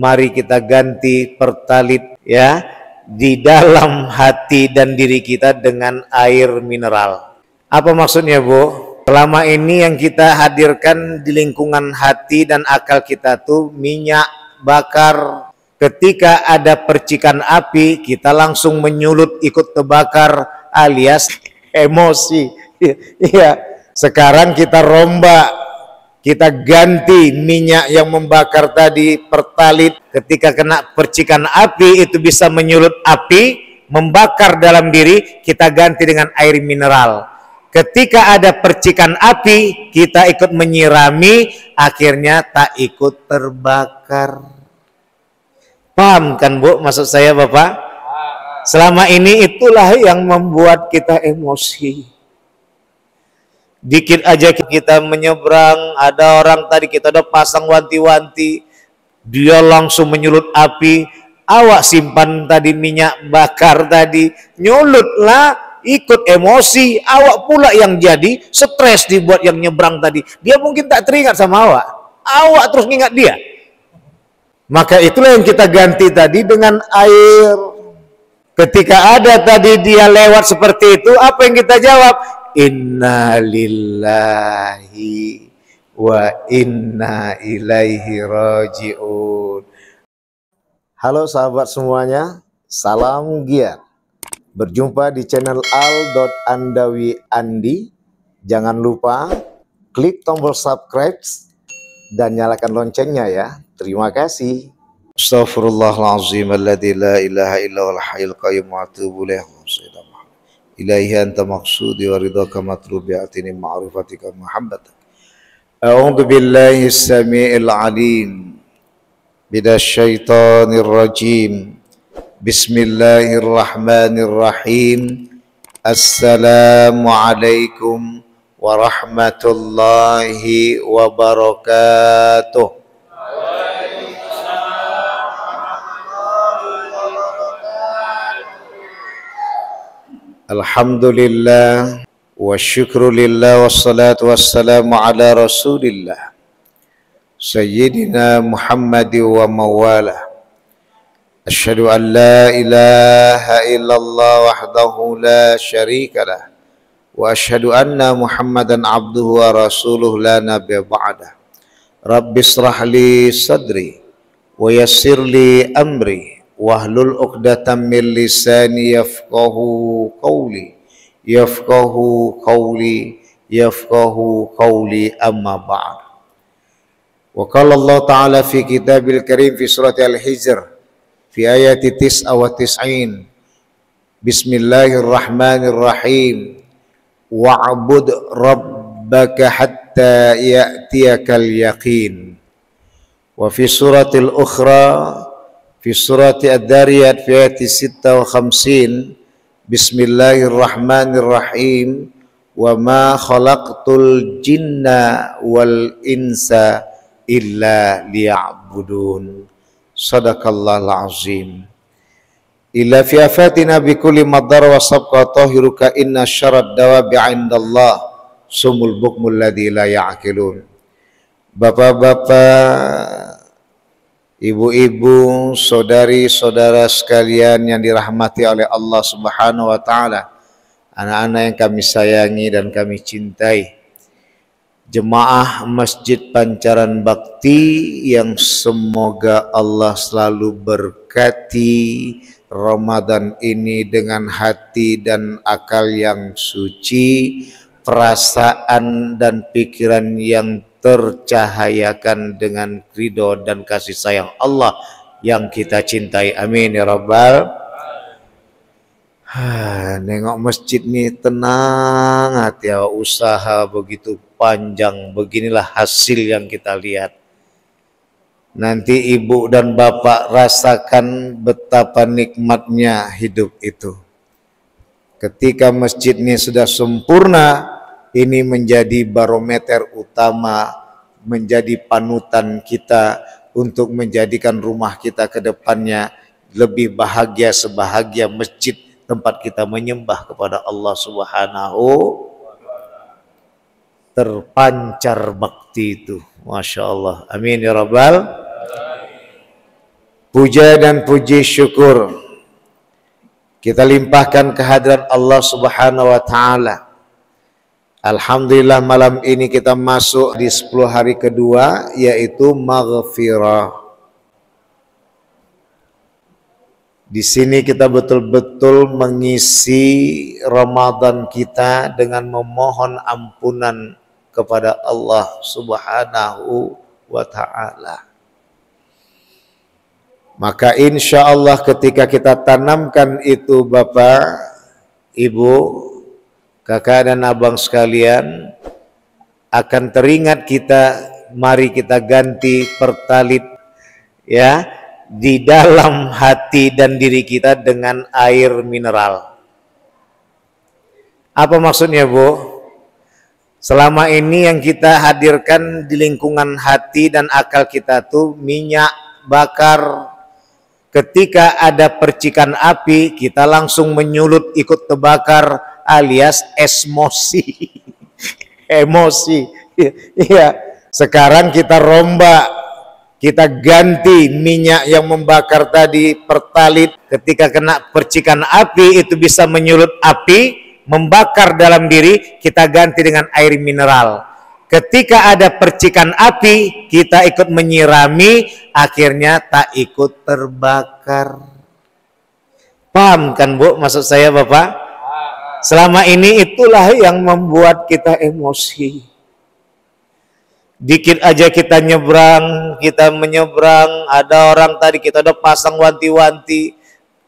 Mari kita ganti pertalit ya di dalam hati dan diri kita dengan air mineral. Apa maksudnya, Bu? Selama ini yang kita hadirkan di lingkungan hati dan akal kita tuh minyak bakar. Ketika ada percikan api, kita langsung menyulut ikut terbakar alias emosi. Iya. Sekarang kita rombak, kita ganti minyak yang membakar tadi pertalit. Ketika kena percikan api itu bisa menyulut api, membakar dalam diri, kita ganti dengan air mineral. Ketika ada percikan api, kita ikut menyirami, akhirnya tak ikut terbakar. Paham kan, Bu, maksud saya, Bapak? Selama ini itulah yang membuat kita emosi. Dikit aja kita menyeberang, ada orang tadi kita udah pasang wanti-wanti, dia langsung menyulut api. Awak simpan tadi minyak bakar tadi, nyulutlah, ikut emosi, awak pula yang jadi stres dibuat yang nyebrang tadi. Dia mungkin tak teringat sama awak terus ingat dia. Maka itulah yang kita ganti tadi dengan air. Ketika ada tadi dia lewat seperti itu, apa yang kita jawab? Inna lillahi wa inna ilaihi raji'un. Halo sahabat semuanya, salam giat. Berjumpa di channel al.andawi.andi. Jangan lupa klik tombol subscribe dan nyalakan loncengnya ya. Terima kasih. Astaghfirullahaladzim alladzi la ilaha illa huwal hayyul qayyum wa atubu ilaih. Ilaihi anta maqsudi wa ridhaka matlubi atini ma'rifatika muhabbatak. A'udzu billahi as-sami'il 'alim minasyaitonir rajim. Bismillahirrahmanirrahim. Assalamualaikum warahmatullahi wabarakatuh. Alhamdulillah wa syukrulillah wassalatu wassalamu ala rasulillah Sayyidina Muhammad wa mawala. Asyhadu an la ilaha illallah wahdahu la syarika lah wa asyhadu anna Muhammadan abduhu wa rasuluh la nabiyya ba'dah. Rabbi israh li sadri wa yassir li amri wahlul 'uqdatam min lisani yafqahu qawli amma ba'd. Wa qala Allah ta'ala fi kitabil karim fi surati al-hijr fi ayati 99. Bismillahirrahmanirrahim. Wa'bud rabbaka hatta ya'tiyakal yaqin. Wa fi suratil ukhra fi surati ad-dariyat fi ayati 56. Bismillahirrahmanirrahim. Wa ma khalaqtul jinna wal insa illa liya'budun. Sadaqallahul azim. Illa fi afatina bi kulli madar wa sabqa tahiruka inna syarad dawabi 'indallah sumul bukmul ladzi la ya'qilun. Bapak-bapak, ibu-ibu, saudari-saudara sekalian yang dirahmati oleh Allah Subhanahu wa taala, anak-anak yang kami sayangi dan kami cintai, jemaah Masjid Pancaran Bakti yang semoga Allah selalu berkati Ramadan ini dengan hati dan akal yang suci, perasaan dan pikiran yang tercahayakan dengan ridho dan kasih sayang Allah yang kita cintai. Amin ya rabbal. Nengok masjid nih tenang hati, usaha begitu panjang, beginilah hasil yang kita lihat. Nanti ibu dan bapak rasakan betapa nikmatnya hidup itu. Ketika masjid ini sudah sempurna, ini menjadi barometer utama, menjadi panutan kita untuk menjadikan rumah kita ke depannya lebih bahagia sebahagia masjid tempat kita menyembah kepada Allah Subhanahu. Terpancar bakti itu, Masya Allah. Amin ya rabbal. Puja dan puji syukur kita limpahkan kehadiran Allah Subhanahu wa taala. Alhamdulillah malam ini kita masuk di 10 hari kedua, yaitu maghfirah. Di sini kita betul-betul mengisi Ramadan kita dengan memohon ampunan kepada Allah Subhanahu wa taala. Maka insya Allah ketika kita tanamkan itu Bapak, Ibu, kakak dan abang sekalian, akan teringat kita, mari kita ganti pertalit ya di dalam hati dan diri kita dengan air mineral. Apa maksudnya, Bu? Selama ini yang kita hadirkan di lingkungan hati dan akal kita tuh minyak bakar. Ketika ada percikan api, kita langsung menyulut ikut terbakar alias emosi. Emosi. Iya. Sekarang kita rombak, kita ganti minyak yang membakar tadi pertalit. Ketika kena percikan api itu bisa menyulut api, membakar dalam diri, kita ganti dengan air mineral. Ketika ada percikan api, kita ikut menyirami, akhirnya tak ikut terbakar. Paham kan, Bu, maksud saya, Bapak? Selama ini itulah yang membuat kita emosi. Dikit aja kita nyebrang, kita menyeberang, ada orang tadi kita udah pasang wanti-wanti,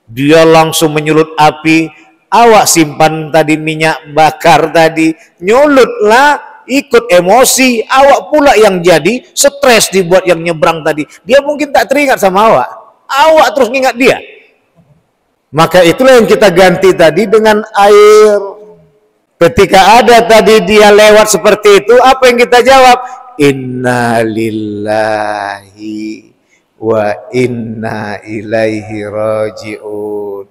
dia langsung menyulut api, awak simpan tadi minyak bakar tadi, nyulutlah, ikut emosi, awak pula yang jadi stres dibuat yang nyebrang tadi. Dia mungkin tak teringat sama awak, awak terus ingat dia. Maka itulah yang kita ganti tadi dengan air. Ketika ada tadi dia lewat seperti itu, apa yang kita jawab? Inna lillahi wa inna ilaihi raji'un.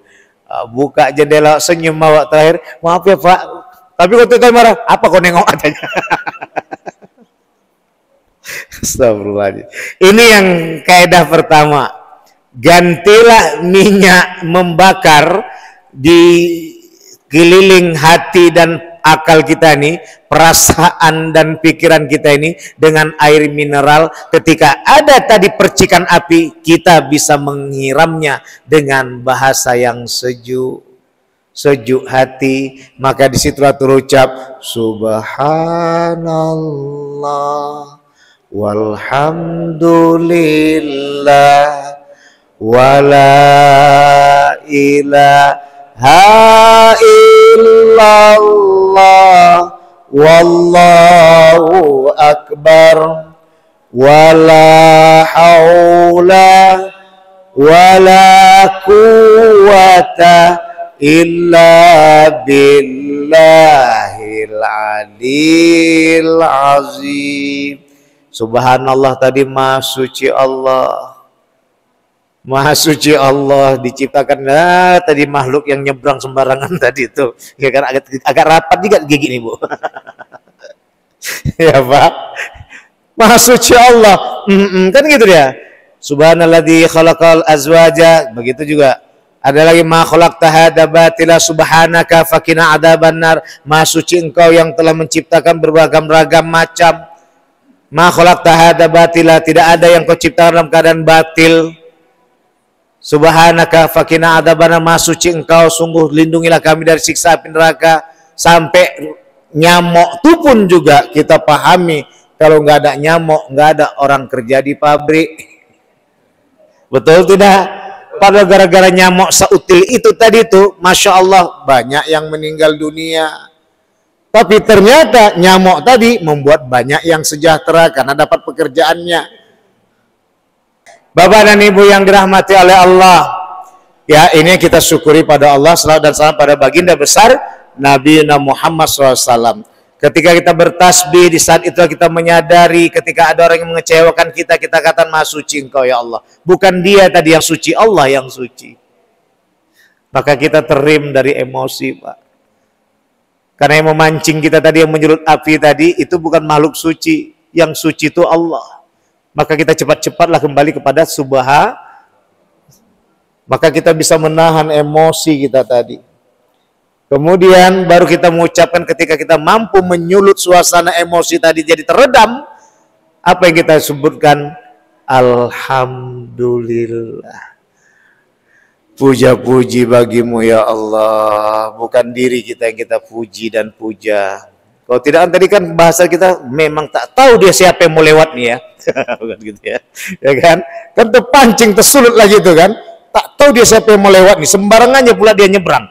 Buka jendela, senyum awak terakhir, maaf ya Pak, tapi waktu itu marah, apa kau nengok katanya? Astagfirullahaladzim. Ini yang kaidah pertama. Gantilah minyak membakar di keliling hati dan akal kita ini, perasaan dan pikiran kita ini dengan air mineral. Ketika ada tadi percikan api, kita bisa menyiramnya dengan bahasa yang sejuk hati. Maka disitulah terucap subhanallah walhamdulillah wala ilaha illallah wallahu akbar wala haula wala quwata illa billahil aliyil azim. Subhanallah tadi maha suci Allah. Maha suci Allah diciptakan tadi makhluk yang nyebrang sembarangan tadi itu. Ya kan agak rapat juga gigi nih, Bu. Ya, Pak. Maha suci Allah. Kan gitu dia. Subhanalladzi khalaqal azwaja, begitu juga. Ada lagi ma khalaqta hadza batila subhanaka faqina adzabannar. Maha suci Engkau yang telah menciptakan beragam-ragam macam. Ma khalaqta hadza batila, tidak ada yang Kau ciptakan dalam keadaan batil. Subhanaka faqina adzabannar, maha suci Engkau, sungguh lindungilah kami dari siksa api neraka. Sampai nyamuk itu pun juga kita pahami, kalau nggak ada nyamuk, nggak ada orang kerja di pabrik. Betul tidak? Padahal gara-gara nyamuk seutil itu tadi tuh, Masya Allah banyak yang meninggal dunia. Tapi ternyata nyamuk tadi membuat banyak yang sejahtera karena dapat pekerjaannya. Bapak dan Ibu yang dirahmati oleh Allah, ya ini kita syukuri pada Allah, salawat dan salam pada baginda besar Nabi Muhammad SAW. Ketika kita bertasbih, di saat itu kita menyadari ketika ada orang yang mengecewakan kita, kita katakan maha suci Engkau ya Allah. Bukan dia tadi yang suci, Allah yang suci. Maka kita terim dari emosi, Pak. Karena yang memancing kita tadi, yang menyulut api tadi, itu bukan makhluk suci. Yang suci itu Allah. Maka kita cepat-cepatlah kembali kepada Maka kita bisa menahan emosi kita tadi. Kemudian baru kita mengucapkan ketika kita mampu menyulut suasana emosi tadi jadi teredam. Apa yang kita sebutkan? Alhamdulillah. Puja-puji bagimu ya Allah. Bukan diri kita yang kita puji dan puja. Kalau tidak, tadi kan bahasa kita memang tak tahu dia siapa yang mau lewat nih ya. Bukan gitu ya. Ya kan? Kan terpancing, tersulut lagi itu kan. Tak tahu dia siapa yang mau lewat nih. Sembarangannya pula dia nyebrang.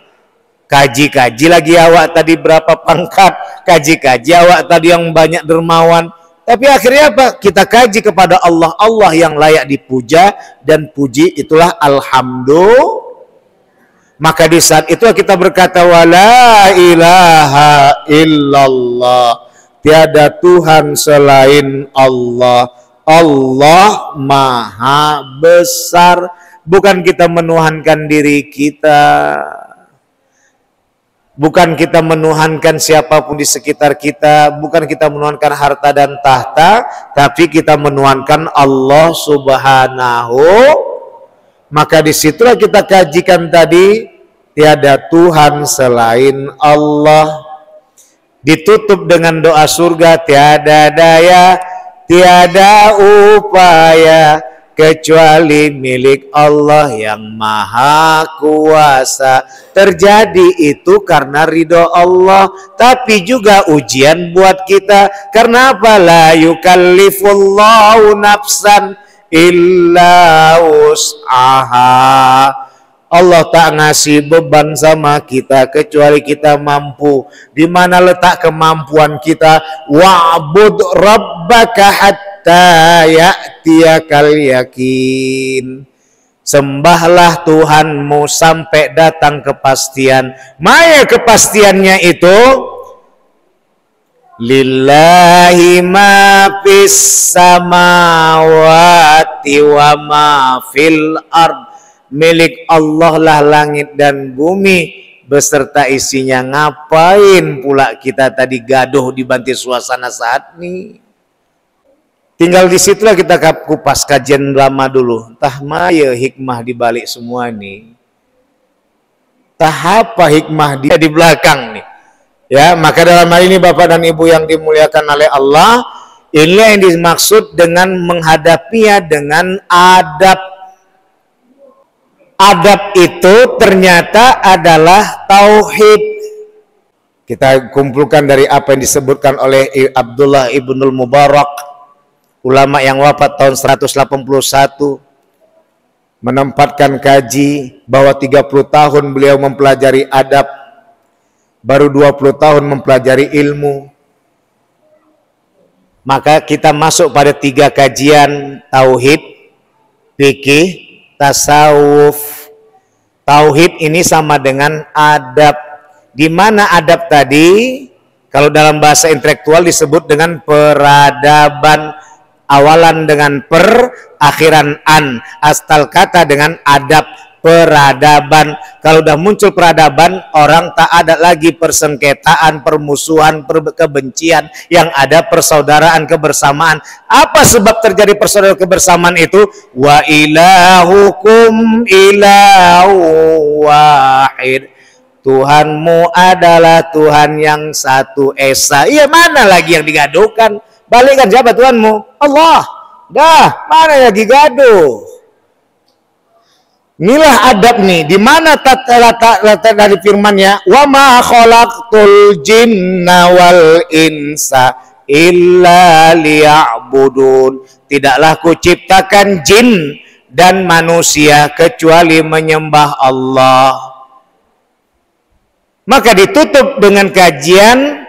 Kaji-kaji lagi awak tadi berapa pangkat. Kaji-kaji awak tadi yang banyak dermawan. Tapi akhirnya apa? Kita kaji kepada Allah. Allah yang layak dipuja dan puji itulah alhamdulillah. Maka di saat itu kita berkata wala ilaha illallah. Tiada Tuhan selain Allah. Allah maha besar. Bukan kita menuhankan diri kita. Bukan kita menuhankan siapapun di sekitar kita. Bukan kita menuhankan harta dan tahta. Tapi kita menuhankan Allah subhanahu. Maka disitulah kita kajikan tadi. Tiada Tuhan selain Allah. Ditutup dengan doa surga. Tiada daya, tiada upaya kecuali milik Allah yang maha kuasa. Terjadi itu karena ridho Allah. Tapi juga ujian buat kita. Karena apa? La yukallifullahu nafsan illa wus'aha. Allah tak ngasih beban sama kita kecuali kita mampu. Di mana letak kemampuan kita? Wa'bud rabbaka hatta ya'tiyakal yakin. Sembahlah Tuhanmu sampai datang kepastian. Maya kepastiannya itu? Lillahi ma fis samawati wa ma fil ard. Milik Allah lah langit dan bumi beserta isinya. Ngapain pula kita tadi gaduh dibanting suasana saat ini? Tinggal disitulah kita kupas kajian lama dulu. Entah maya hikmah dibalik semua ini. Entah apa hikmah dia di belakang nih. Ya, maka dalam hal ini Bapak dan Ibu yang dimuliakan oleh Allah, inilah yang dimaksud dengan menghadapinya dengan adab. Adab itu ternyata adalah tauhid. Kita kumpulkan dari apa yang disebutkan oleh Abdullah ibnul Mubarak, ulama yang wafat tahun 181, menempatkan kaji bahwa 30 tahun beliau mempelajari adab, baru 20 tahun mempelajari ilmu. Maka kita masuk pada 3 kajian: tauhid, fikih, tasawuf. Tauhid ini sama dengan adab. Di mana adab tadi? Kalau dalam bahasa intelektual disebut dengan peradaban. Awalan dengan per, akhiran an. Asal kata dengan adab, peradaban. Kalau udah muncul peradaban, orang tak ada lagi persengketaan, permusuhan, kebencian. Yang ada persaudaraan, kebersamaan. Apa sebab terjadi persaudaraan kebersamaan itu? Wa ilahukum ilahu wahid. Tuhanmu adalah Tuhan yang satu esa. Iya, mana lagi yang digaduhkan? Balikkan siapa Tuhanmu? Allah. Dah, mana lagi gaduh? Inilah adab nih. Di mana letak dari firman-Nya? Wa ma khalaqtul jinna wal insa illa liya'budun. Tidaklah kuciptakan jin dan manusia kecuali menyembah Allah. Maka ditutup dengan kajian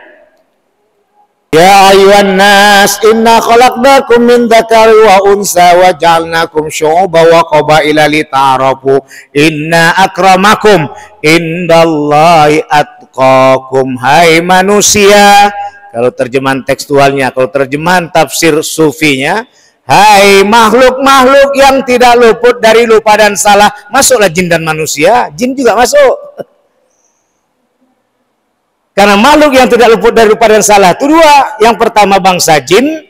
ya ayuhan nas inna khalaqnakum min dzakari wa unsa wa ja'alnakum syu'uban wa qabaila lita'arafu inna akramakum indallahi atqakum. Hai manusia, kalau terjemahan tekstualnya, kalau terjemahan tafsir sufinya, hai makhluk-makhluk yang tidak luput dari lupa dan salah. Masuklah jin dan manusia, jin juga masuk. Karena makhluk yang tidak luput dari lupa dan salah itu 2. Yang pertama bangsa jin,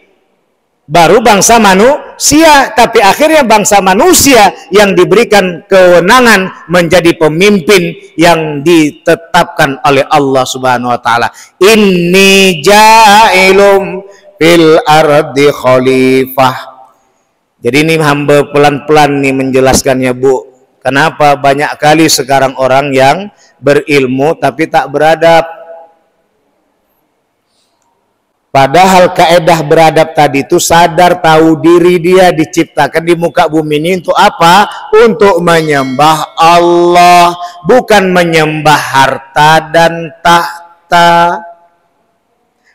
baru bangsa manusia. Tapi akhirnya bangsa manusia yang diberikan kewenangan menjadi pemimpin yang ditetapkan oleh Allah Subhanahu wa taala. Inni ja'ilum fil ardi khalifah. Jadi ini hamba pelan-pelan nih menjelaskannya, Bu. Kenapa banyak kali sekarang orang yang berilmu tapi tak beradab? Padahal kaedah beradab tadi itu sadar tahu diri dia diciptakan di muka bumi ini untuk apa? Untuk menyembah Allah, bukan menyembah harta dan tahta.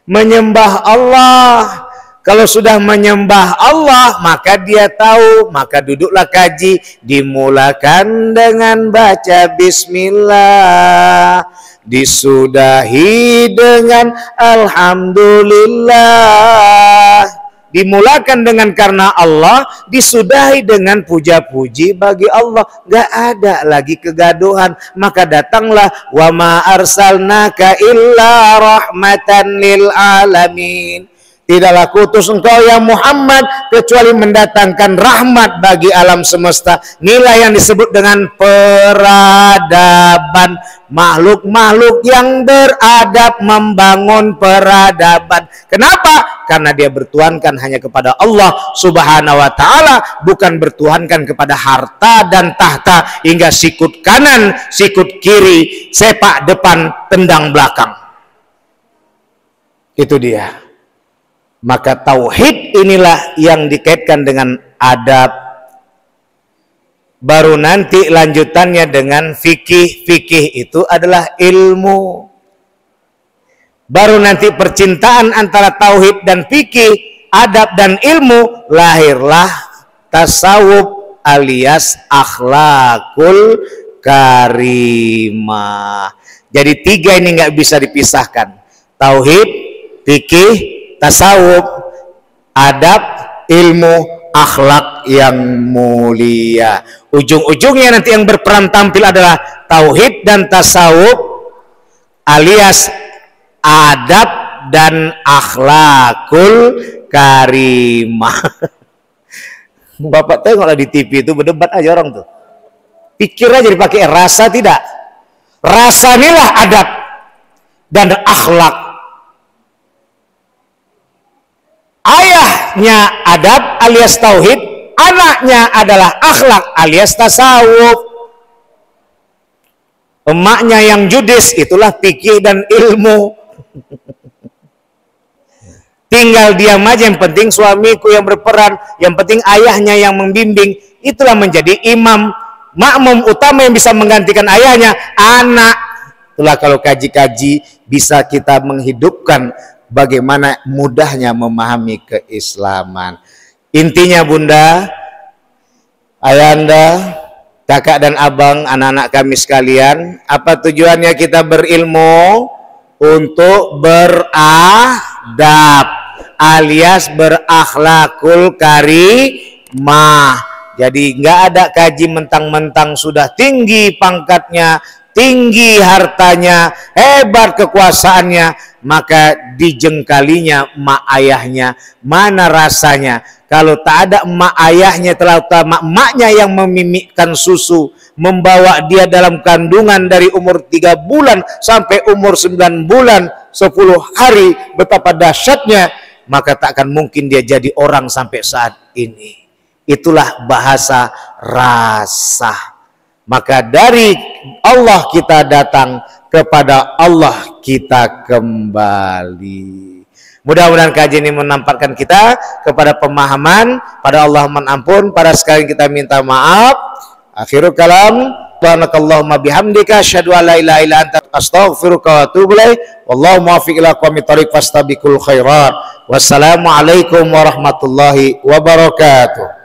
Menyembah Allah. Kalau sudah menyembah Allah, maka dia tahu, maka duduklah kaji, dimulakan dengan baca bismillah, disudahi dengan alhamdulillah, dimulakan dengan karena Allah, disudahi dengan puja-puji bagi Allah. Gak ada lagi kegaduhan. Maka datanglah wa ma arsalnaka illa rahmatan lil alamin. Tidaklah kuutus engkau ya Muhammad kecuali mendatangkan rahmat bagi alam semesta. Inilah yang disebut dengan peradaban. Makhluk-makhluk yang beradab membangun peradaban. Kenapa? Karena dia bertuhankan hanya kepada Allah Subhanahu wa taala, bukan bertuhankan kepada harta dan tahta hingga sikut kanan, sikut kiri, sepak depan, tendang belakang. Itu dia. Maka tauhid inilah yang dikaitkan dengan adab. Baru nanti lanjutannya dengan fikih. Fikih itu adalah ilmu. Baru nanti percintaan antara tauhid dan fikih, adab dan ilmu, lahirlah tasawuf alias akhlakul karimah. Jadi tiga ini nggak bisa dipisahkan. Tauhid, fikih, tasawuf, adab, ilmu, akhlak yang mulia. Ujung-ujungnya nanti yang berperan tampil adalah tauhid dan tasawuf alias adab dan akhlakul karimah. Bapak tengoklah di TV itu berdebat aja orang tuh. Pikir aja dipakai rasa tidak. Rasa inilah adab dan akhlak. Ayahnya adab alias tauhid, anaknya adalah akhlak alias tasawuf. Emaknya yang judis, itulah fikih dan ilmu. Tinggal diam aja, yang penting suamiku yang berperan, yang penting ayahnya yang membimbing. Itulah menjadi imam, makmum utama yang bisa menggantikan ayahnya, anak. Itulah kalau kaji-kaji bisa kita menghidupkan bagaimana mudahnya memahami keislaman. Intinya Bunda, Ayanda, kakak dan abang, anak-anak kami sekalian, apa tujuannya kita berilmu? Untuk beradab alias berakhlakul karimah. Jadi nggak ada kaji mentang-mentang sudah tinggi pangkatnya, tinggi hartanya, hebat kekuasaannya, maka dijengkalinya mak ayahnya. Mana rasanya kalau tak ada mak ayahnya, terutama maknya yang memimikkan susu, membawa dia dalam kandungan dari umur 3 bulan sampai umur 9 bulan 10 hari, betapa dahsyatnya, maka tak akan mungkin dia jadi orang sampai saat ini. Itulah bahasa rasa. Maka dari Allah kita datang, kepada Allah kita kembali. Mudah-mudahan kajian ini menampakkan kita kepada pemahaman, pada Allah menampun, pada sekali kita minta maaf. Akhirul kalam, subhanakallahumma bihamdika asyhadu an la ilaha illa anta astaghfiruka wa atubu ilaik. Wallahu muwaffiq ila aqwamit thoriq fastabiqul khairat. Wassalamualaikum warahmatullahi wabarakatuh.